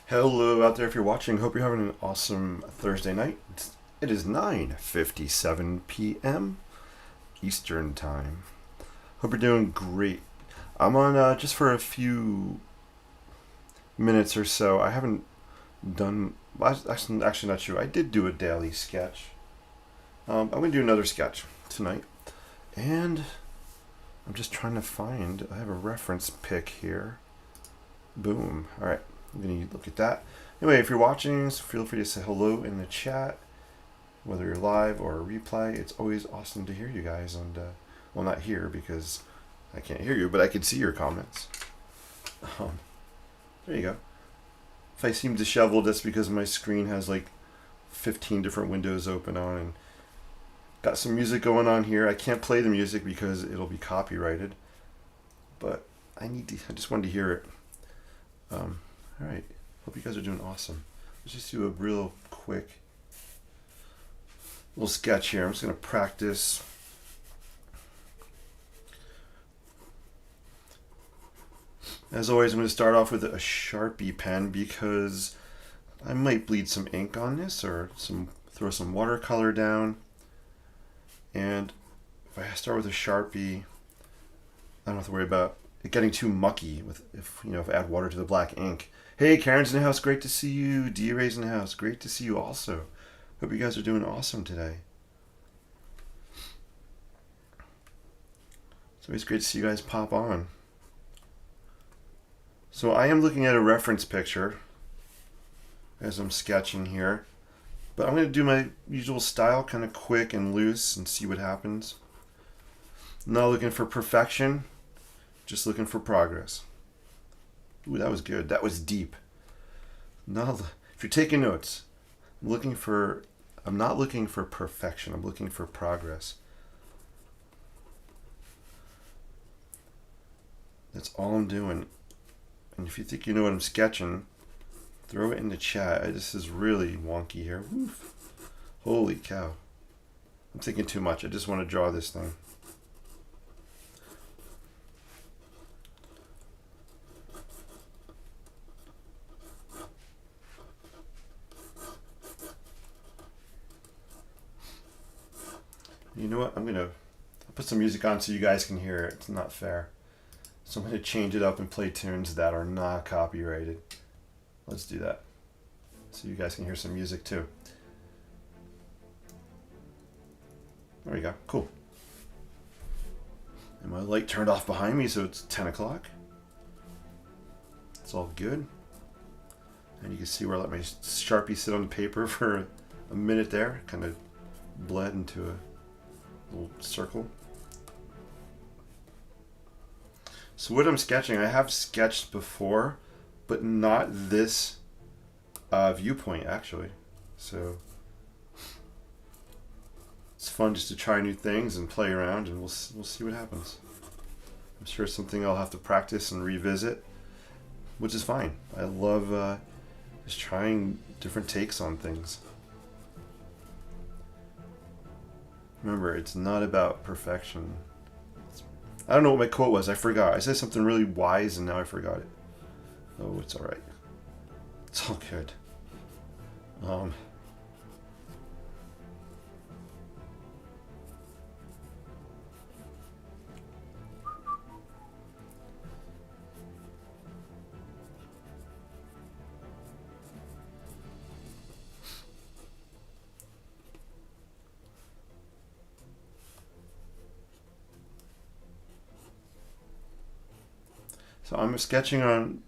Hello out there if you're watching. Hope you're having an awesome Thursday night. It is 9:57 p.m. Eastern Time. Hope you're doing great. I'm on just for a few minutes or so. I haven't done. Actually, not true. I did do a daily sketch. I'm going to do another sketch tonight. And I'm just trying to find. I have a reference pic here. Boom. All right. I'm going to look at that. Anyway, if you're watching, feel free to say hello in the chat, whether you're live or a replay. It's always awesome to hear you guys. And, well, not here because I can't hear you, but I can see your comments. There you go. If I seem disheveled, that's because my screen has like 15 different windows open on and got some music going on here. I can't play the music because it'll be copyrighted, but I just wanted to hear it. All right. Hope you guys are doing awesome. Let's just do a real quick little sketch here. I'm just going to practice. As always, I'm going to start off with a Sharpie pen because I might bleed some ink on this or throw some watercolor down. And if I start with a Sharpie, I don't have to worry about it getting too mucky if I add water to the black ink. Hey, Karen's in the house. Great to see you. D-Ray's in the house. Great to see you also. Hope you guys are doing awesome today. It's always great to see you guys pop on. So I am looking at a reference picture as I'm sketching here. But I'm going to do my usual style, kind of quick and loose, and see what happens. Not looking for perfection, just looking for progress. Ooh, that was good. That was deep. Now, if you're taking notes, I'm not looking for perfection. I'm looking for progress. That's all I'm doing. And if you think you know what I'm sketching, throw it in the chat. This is really wonky here. Oof. Holy cow. I'm thinking too much. I just want to draw this thing. You know what? I'll put some music on so you guys can hear it. It's not fair. So I'm going to change it up and play tunes that are not copyrighted. Let's do that. So you guys can hear some music too. There we go. Cool. And my light turned off behind me, so it's 10 o'clock. It's all good. And you can see where I let my Sharpie sit on the paper for a minute there. Kind of bled into a little circle. So what I'm sketching, I have sketched before, but not this viewpoint actually. So it's fun just to try new things and play around, and we'll see what happens. I'm sure it's something I'll have to practice and revisit, which is fine. I love just trying different takes on things. Remember, it's not about perfection. I don't know what my quote was. I forgot. I said something really wise and now I forgot it. Oh, it's all right. It's all good. So I'm sketching on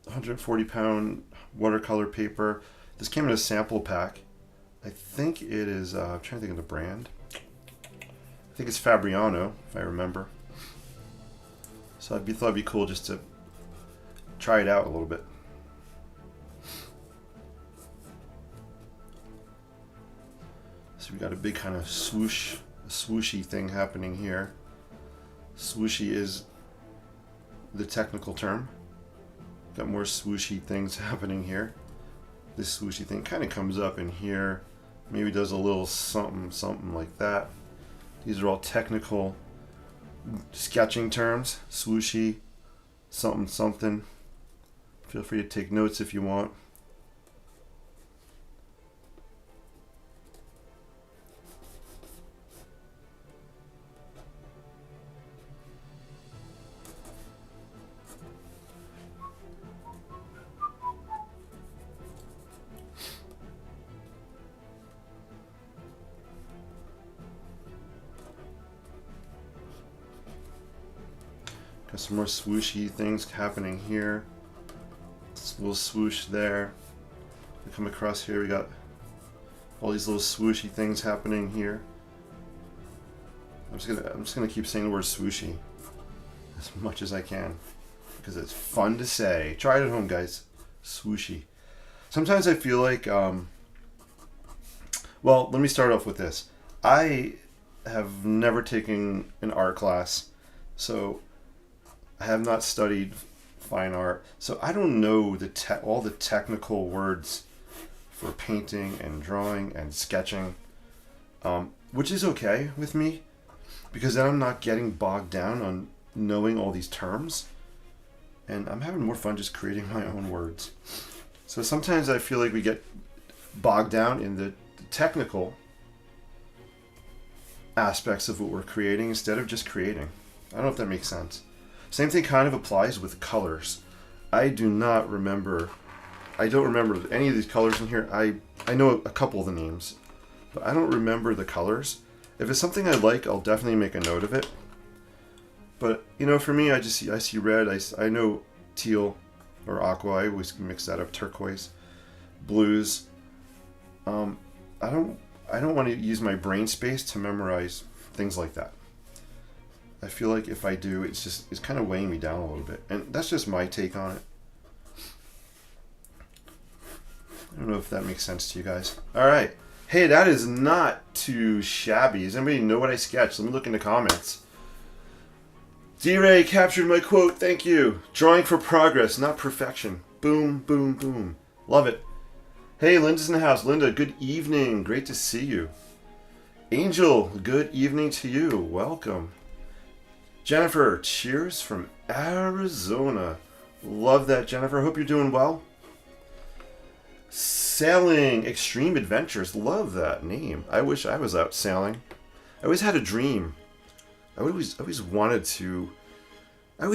140-pound watercolor paper. This came in a sample pack. I think it is, I'm trying to think of the brand. I think it's Fabriano, if I remember. So thought it'd be cool just to try it out a little bit. So we got a big kind of swooshy thing happening here. Swooshy is the technical term. Got more swooshy things happening here. This swooshy thing kind of comes up in here, maybe does a little something like that. These are all technical sketching terms. Swooshy, something. Feel free to take notes if you want. Got some more swooshy things happening here. This little swoosh there. We come across here, we got all these little swooshy things happening here. I'm just gonna keep saying the word swooshy as much as I can because it's fun to say. Try it at home, guys. Swooshy. Sometimes I feel like, well, let me start off with this. I have never taken an art class, so I have not studied fine art, so I don't know all the technical words for painting and drawing and sketching, which is okay with me because then I'm not getting bogged down on knowing all these terms, and I'm having more fun just creating my own words. So sometimes I feel like we get bogged down in the technical aspects of what we're creating instead of just creating. I don't know if that makes sense. Same thing kind of applies with colors. I don't remember any of these colors in here. I know a couple of the names, but I don't remember the colors. If it's something I like, I'll definitely make a note of it. But, you know, for me, I see red. I know teal or aqua. I always mix that up. Turquoise, blues. I don't want to use my brain space to memorize things like that. I feel like if I do, it's kind of weighing me down a little bit. And that's just my take on it. I don't know if that makes sense to you guys. All right. Hey, that is not too shabby. Does anybody know what I sketched? Let me look in the comments. D-Ray captured my quote. Thank you. Drawing for progress, not perfection. Boom, boom, boom. Love it. Hey, Linda's in the house. Linda, good evening. Great to see you. Angel, good evening to you. Welcome. Jennifer, cheers from Arizona. Love that, Jennifer. Hope you're doing well. Sailing Extreme Adventures. Love that name. I wish I was out sailing. I always had a dream. I always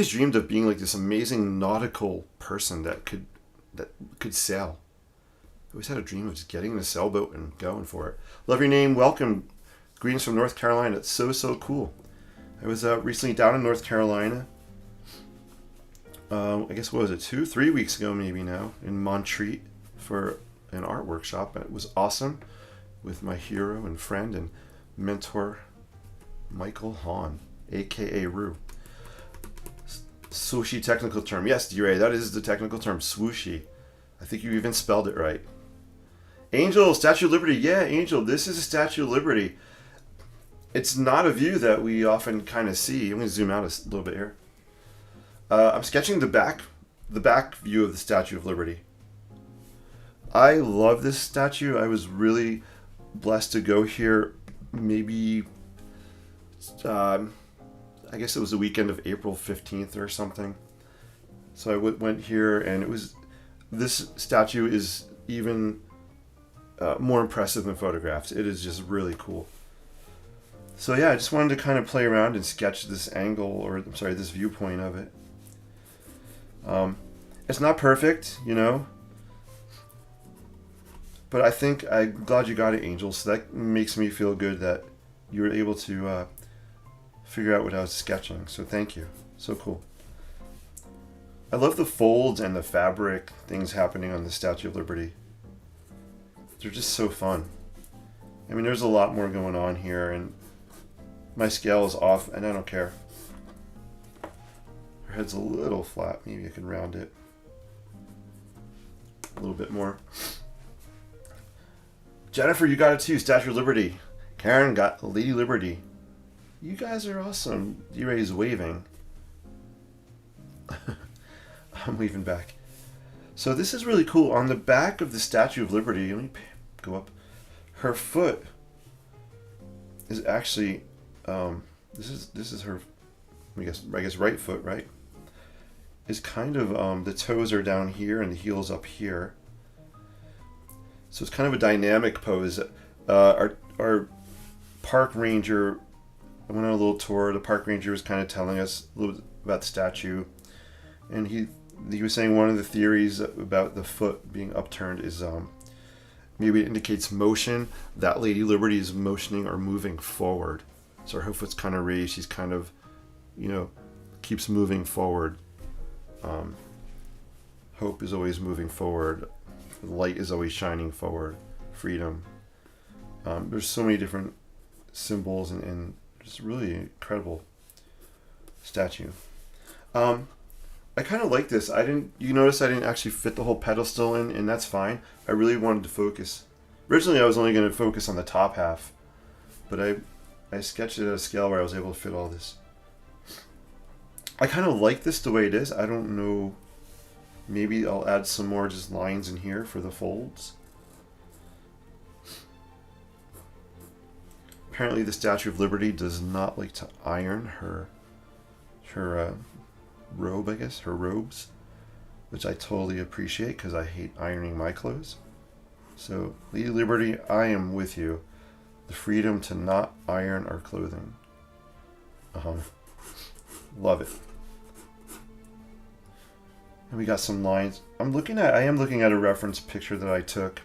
dreamed of being like this amazing nautical person that could sail. I always had a dream of just getting in a sailboat and going for it. Love your name. Welcome. Greetings from North Carolina. It's so cool. I was recently down in North Carolina. I guess, what was it, 3 weeks ago maybe now, in Montreat for an art workshop. It was awesome with my hero and friend and mentor, Michael Hahn, a.k.a. Rue. Swooshy technical term. Yes, D-Ray, that is the technical term, swooshy. I think you even spelled it right. Angel, Statue of Liberty. Yeah, Angel, this is a Statue of Liberty. It's not a view that we often kind of see. I'm going to zoom out a little bit here. I'm sketching the back view of the Statue of Liberty. I love this statue. I was really blessed to go here maybe, I guess it was the weekend of April 15th or something. So I went here, and this statue is even more impressive than photographs. It is just really cool. So yeah, I just wanted to kind of play around and sketch this angle, this viewpoint of it. It's not perfect, you know, but I'm glad you got it, Angel. So that makes me feel good that you were able to figure out what I was sketching. So thank you. So cool. I love the folds and the fabric things happening on the Statue of Liberty. They're just so fun. I mean, there's a lot more going on here, and my scale is off, and I don't care. Her head's a little flat. Maybe I can round it a little bit more. Jennifer, you got it too. Statue of Liberty. Karen got Lady Liberty. You guys are awesome. D-Ray's waving. I'm waving back. So this is really cool. On the back of the Statue of Liberty, let me go up. Her foot is actually, this is her, I guess right foot, right? Is kind of, the toes are down here and the heel's up here. So it's kind of a dynamic pose. Our park ranger, I went on a little tour. The park ranger was kind of telling us a little bit about the statue, and he was saying one of the theories about the foot being upturned is maybe it indicates motion. That Lady Liberty is motioning or moving forward. So her foot's kind of raised. She's kind of, keeps moving forward. Hope is always moving forward. Light is always shining forward. Freedom. There's so many different symbols and just really incredible statue. I kind of like this. You notice I didn't actually fit the whole pedestal in, and that's fine. I really wanted to focus. Originally I was only going to focus on the top half, but I sketched it at a scale where I was able to fit all this. I kind of like this the way it is. I don't know, maybe I'll add some more just lines in here for the folds. Apparently the Statue of Liberty does not like to iron her robe, I guess, her robes, which I totally appreciate because I hate ironing my clothes. So, Lady Liberty, I am with you. The freedom to not iron our clothing. Love it. And we got some lines. I am looking at a reference picture that I took.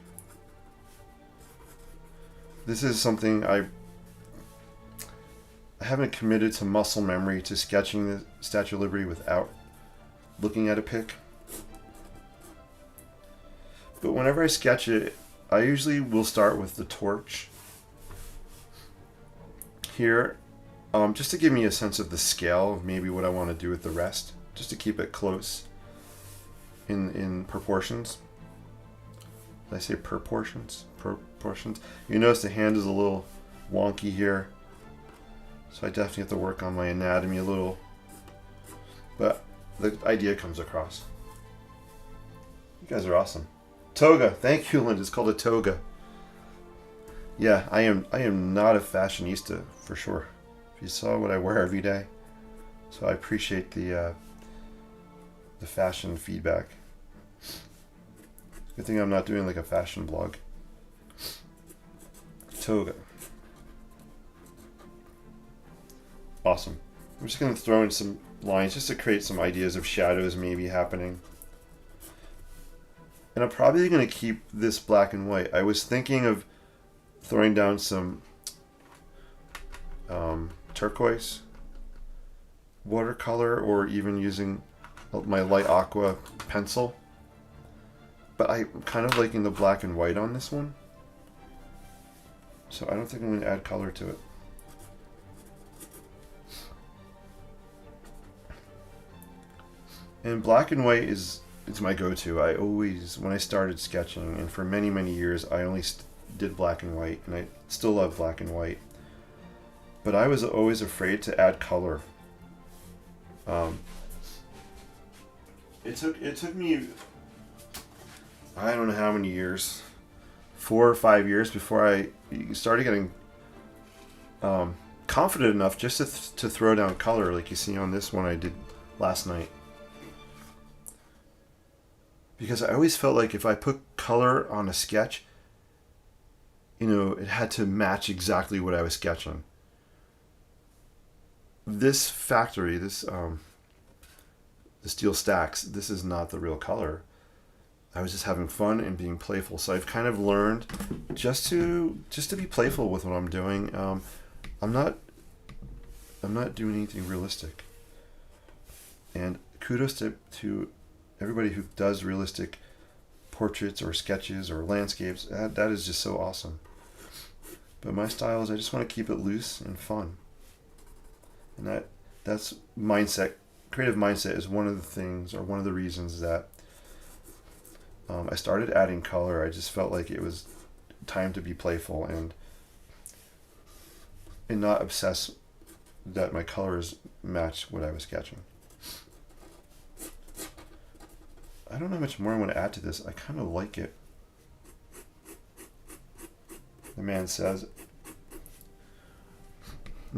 This is something I haven't committed to muscle memory to sketching the Statue of Liberty without looking at a pic. But whenever I sketch it, I usually will start with the torch here, just to give me a sense of the scale of maybe what I want to do with the rest, just to keep it close in proportions. Did I say proportions? Proportions. You notice the hand is a little wonky here, so I definitely have to work on my anatomy a little, but the idea comes across. You guys are awesome. Toga. Thank you, Linda. It's called a toga. Yeah, I am not a fashionista for sure. If you saw what I wear every day, so I appreciate the fashion feedback. Good thing I'm not doing like a fashion blog. Toga. Awesome. I'm just going to throw in some lines just to create some ideas of shadows maybe happening. And I'm probably going to keep this black and white. I was thinking of throwing down some turquoise watercolor or even using my light aqua pencil. But I'm kind of liking the black and white on this one. So I don't think I'm going to add color to it. And black and white it's my go-to. I always, when I started sketching, and for many, many years, I only did black and white, and I still love black and white. But I was always afraid to add color. It took me, I don't know how many years, 4 or 5 years before I started getting confident enough just to throw down color, like you see on this one I did last night. Because I always felt like if I put color on a sketch, it had to match exactly what I was sketching. This factory, the steel stacks, this is not the real color. I was just having fun and being playful. So I've kind of learned just to be playful with what I'm doing. I'm not doing anything realistic. And kudos to everybody who does realistic portraits or sketches or landscapes. That is just so awesome. But my style is I just want to keep it loose and fun. And that's mindset. Creative mindset is one of the things, or one of the reasons that I started adding color. I just felt like it was time to be playful and not obsess that my colors match what I was sketching. I don't know how much more I want to add to this. I kind of like it. The man says.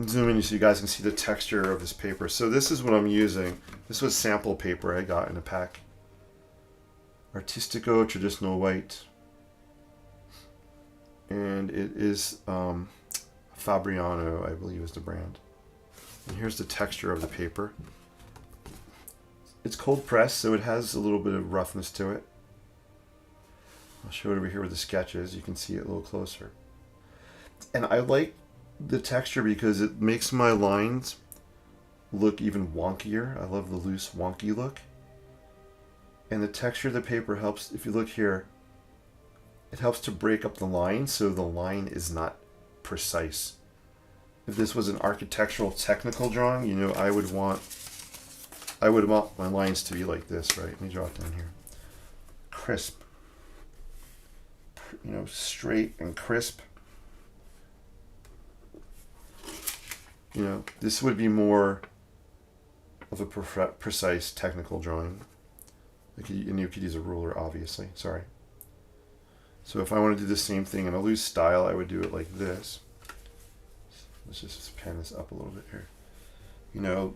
Zoom in so you guys can see the texture of this paper. So this is what I'm using. This was sample paper I got in a pack. Artistico Traditional White. And it is Fabriano, I believe is the brand. And here's the texture of the paper. It's cold pressed, so it has a little bit of roughness to it. I'll show it over here with the sketches. You can see it a little closer. And I like the texture because it makes my lines look even wonkier. I love the loose, wonky look. And the texture of the paper helps, if you look here, it helps to break up the line so the line is not precise. If this was an architectural technical drawing, you know, I would want my lines to be like this, right? Let me draw it down here. Crisp. You know, straight and crisp. You know, this would be more of a precise technical drawing. And you could use a ruler, obviously. Sorry. So if I want to do the same thing in a loose style, I would do it like this. Let's just pan this up a little bit here. You know,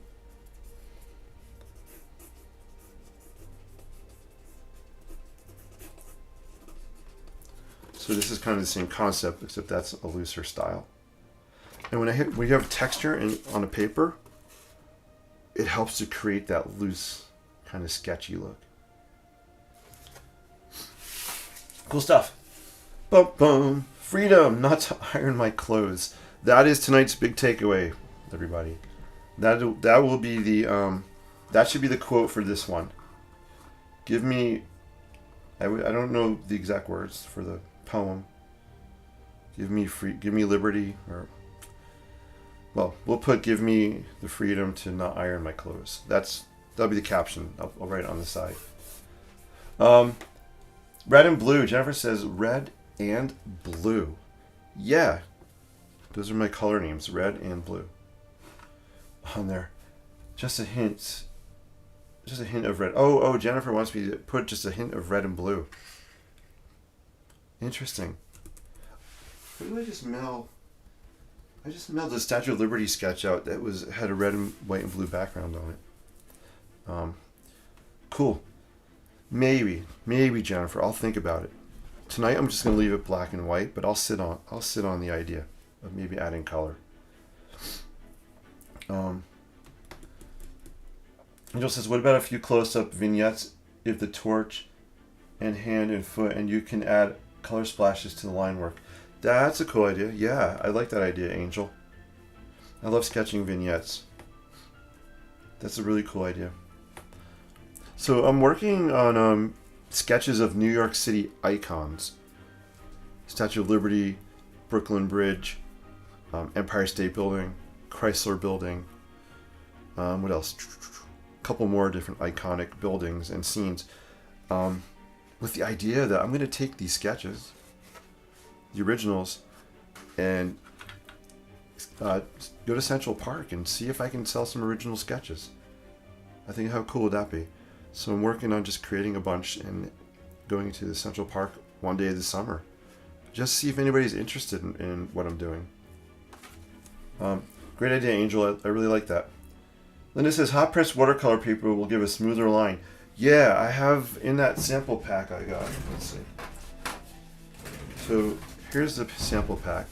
so this is kind of the same concept, except that's a looser style. And when you have texture on a paper, it helps to create that loose, kind of sketchy look. Cool stuff. Bum bum. Freedom, not to iron my clothes. That is tonight's big takeaway, everybody. That will be the that should be the quote for this one. Give me, I don't know the exact words for the poem. Give me liberty, or well, we'll put give me the freedom to not iron my clothes. That'll be the caption. I'll write it on the side. Red and blue. Jennifer says red and blue. Yeah. Those are my color names, red and blue. On there. Just a hint of red. Oh, Jennifer wants me to put just a hint of red and blue. Interesting. What did I just mail? I just mailed the Statue of Liberty sketch out that had a red and white and blue background on it. Cool. Maybe Jennifer, I'll think about it. Tonight I'm just gonna leave it black and white, but I'll sit on the idea of maybe adding color. Angel says, what about a few close-up vignettes if the torch and hand and foot, and you can add color splashes to the line work? That's a cool idea. Yeah, I like that idea, Angel. I love sketching vignettes. That's a really cool idea. So I'm working on sketches of New York City icons. Statue of Liberty, Brooklyn Bridge, Empire State Building, Chrysler Building. What else? A couple more different iconic buildings and scenes. With the idea that I'm going to take these sketches, the originals, and go to Central Park and see if I can sell some original sketches. I think how cool would that be? So I'm working on just creating a bunch and going to the Central Park one day this summer. Just see if anybody's interested in what I'm doing. Great idea, Angel. I really like that. Linda says, hot press watercolor paper will give a smoother line. Yeah, I have in that sample pack I got. Let's see. So here's the sample pack.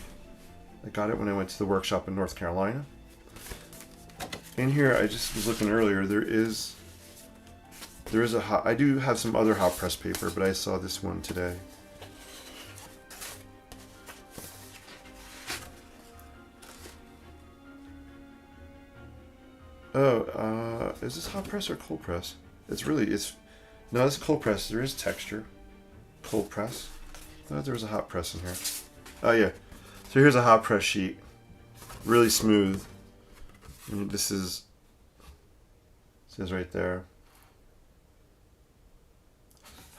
I got it when I went to the workshop in North Carolina. In here, I just was looking earlier, I do have some other hot press paper, but I saw this one today. Oh, is this hot press or cold press? No, it's cold press. There is texture. Cold press. I thought there was a hot press in here. Oh yeah. So here's a hot press sheet. Really smooth. And this is, it says right there.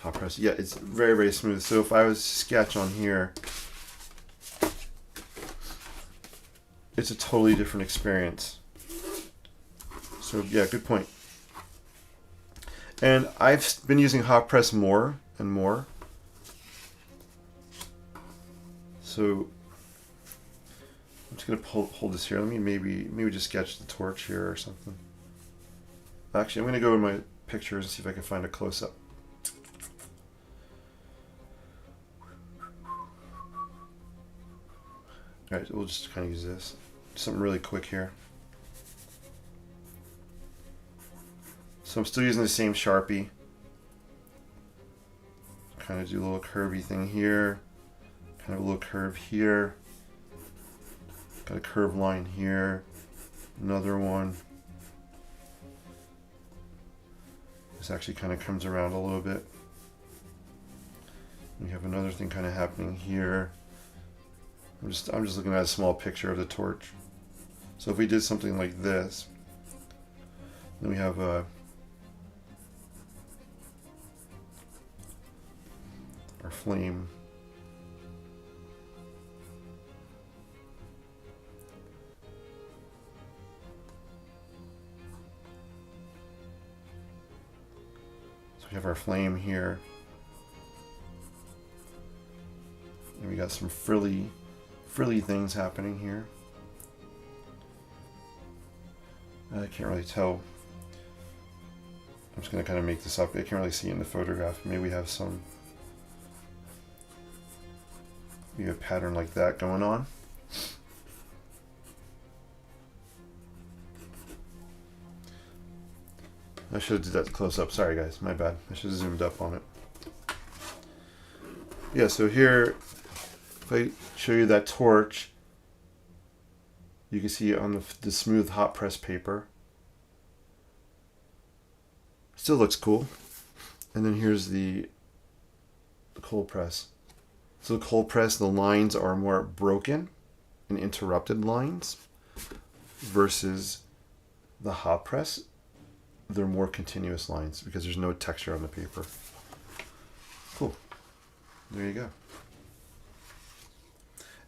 Hot press. Yeah, it's very, very smooth. So if I was to sketch on here, it's a totally different experience. So yeah, good point. And I've been using hot press more and more. So I'm just gonna hold this here. Let me maybe just sketch the torch here or something. Actually, I'm gonna go in my pictures and see if I can find a close-up. All right, we'll just kind of use this. Something really quick here. So I'm still using the same Sharpie. Kind of do a little curvy thing here. Kind of a little curve here. Got a curved line here. Another one. This actually kind of comes around a little bit. We have another thing kind of happening here. I'm just looking at a small picture of the torch. So if we did something like this, then we have our flame. So we have our flame here. And we got some frilly things happening here. I can't really tell. I'm just going to kind of make this up. I can't really see it in the photograph. Maybe we have a pattern like that going on. I should have did that close up. Sorry guys, my bad. I should have zoomed up on it. Yeah, so here, if I show you that torch, you can see it on the smooth hot press paper. Still looks cool. And then here's the cold press. So the cold press, the lines are more broken and interrupted lines versus the hot press. They're more continuous lines because there's no texture on the paper. Cool. There you go.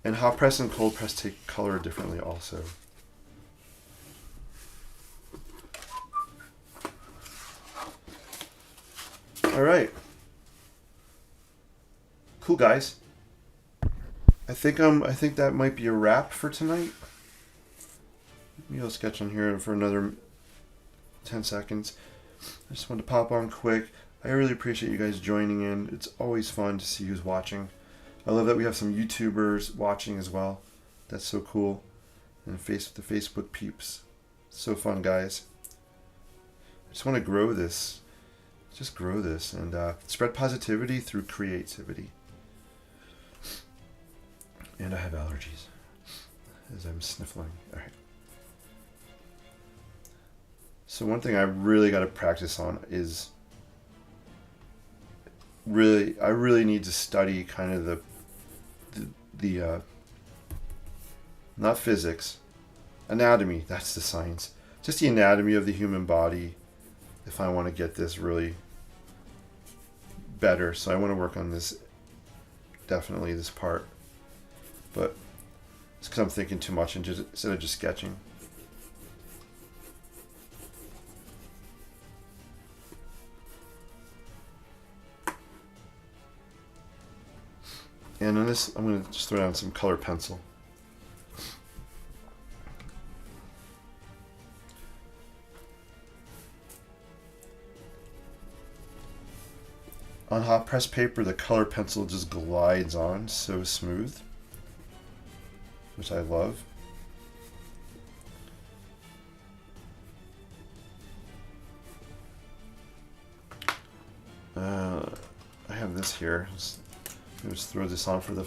And hot press and cold press take color differently also. All right. Cool, guys. I think that might be a wrap for tonight. Maybe I'll sketch on here for another 10 seconds. I just wanted to pop on quick. I really appreciate you guys joining in. It's always fun to see who's watching. I love that we have some YouTubers watching as well. That's so cool. And the Facebook peeps. So fun, guys. I just want to grow this. Just grow this and spread positivity through creativity. And I have allergies as I'm sniffling. All right. So one thing I really got to practice on is I really need to study kind of the not physics, anatomy. That's the science. Just the anatomy of the human body. If I want to get this really better, so I want to work on this. Definitely this part. But it's because I'm thinking too much and instead of just sketching. And on this, I'm going to just throw down some color pencil. On hot press paper, the color pencil just glides on so smooth, which I love. I have this here. Just throw this on for the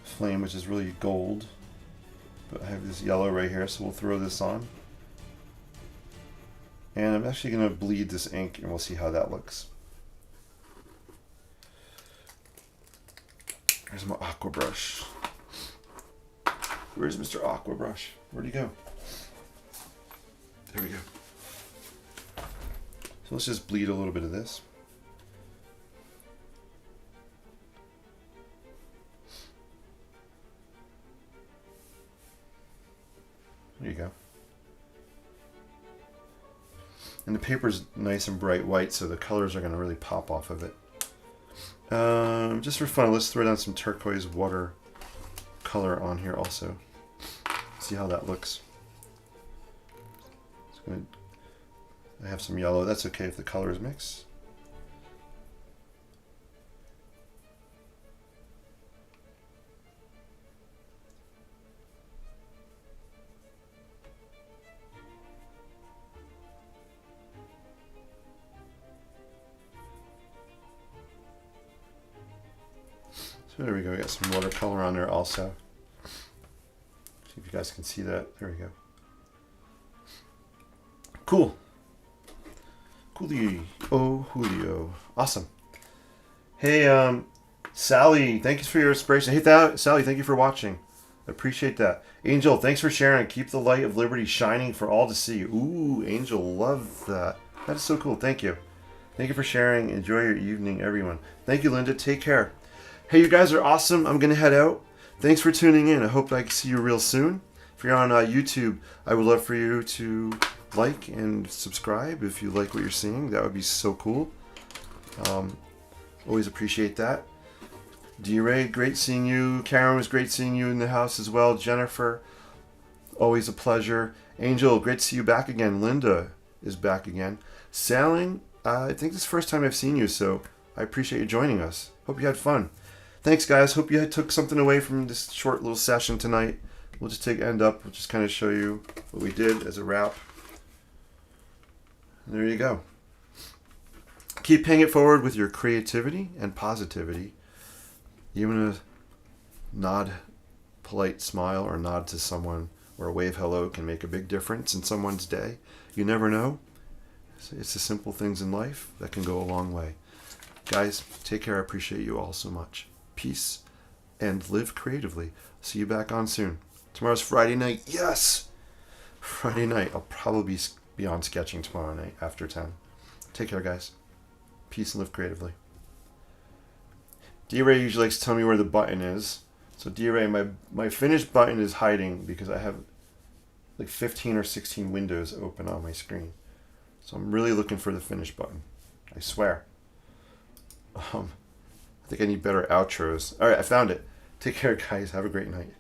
flame, which is really gold. But I have this yellow right here, so we'll throw this on. And I'm actually going to bleed this ink, and we'll see how that looks. Here's my aqua brush. Where's Mr. Aqua Brush? Where'd he go? There we go. So let's just bleed a little bit of this. There you go. And the paper's nice and bright white, so the colors are going to really pop off of it. Just for fun, let's throw down some turquoise water color on here also. See how that looks. I have some yellow. That's okay if the colors mix. So there we go. We got some watercolor on there also. See if you guys can see that. There we go. Cool. Julio. Awesome. Hey, Sally, thank you for your inspiration. Hey, Sally, thank you for watching. I appreciate that. Angel, thanks for sharing. Keep the light of liberty shining for all to see. Ooh, Angel, love that. That is so cool. Thank you. Thank you for sharing. Enjoy your evening, everyone. Thank you, Linda. Take care. Hey, you guys are awesome. I'm going to head out. Thanks for tuning in. I hope I can see you real soon. If you're on YouTube, I would love for you to like and subscribe if you like what you're seeing. That would be so cool. Always appreciate that. D-Ray, great seeing you. Karen, was great seeing you in the house as well. Jennifer, always a pleasure. Angel, great to see you back again. Linda is back again. Sailing, I think this is the first time I've seen you, so I appreciate you joining us. Hope you had fun. Thanks, guys. Hope you took something away from this short little session tonight. We'll just end up. We'll just kind of show you what we did as a wrap. And there you go. Keep paying it forward with your creativity and positivity. Even a nod, polite smile, or nod to someone, or a wave hello can make a big difference in someone's day. You never know. It's the simple things in life that can go a long way. Guys, take care. I appreciate you all so much. Peace and live creatively. See you back on soon. Tomorrow's Friday night. Yes! Friday night. I'll probably be on sketching tomorrow night after 10. Take care, guys. Peace and live creatively. D-Ray usually likes to tell me where the button is. So D-Ray, my finished button is hiding because I have like 15 or 16 windows open on my screen. So I'm really looking for the finish button. I swear. I think I need better outros. All right, I found it. Take care, guys. Have a great night.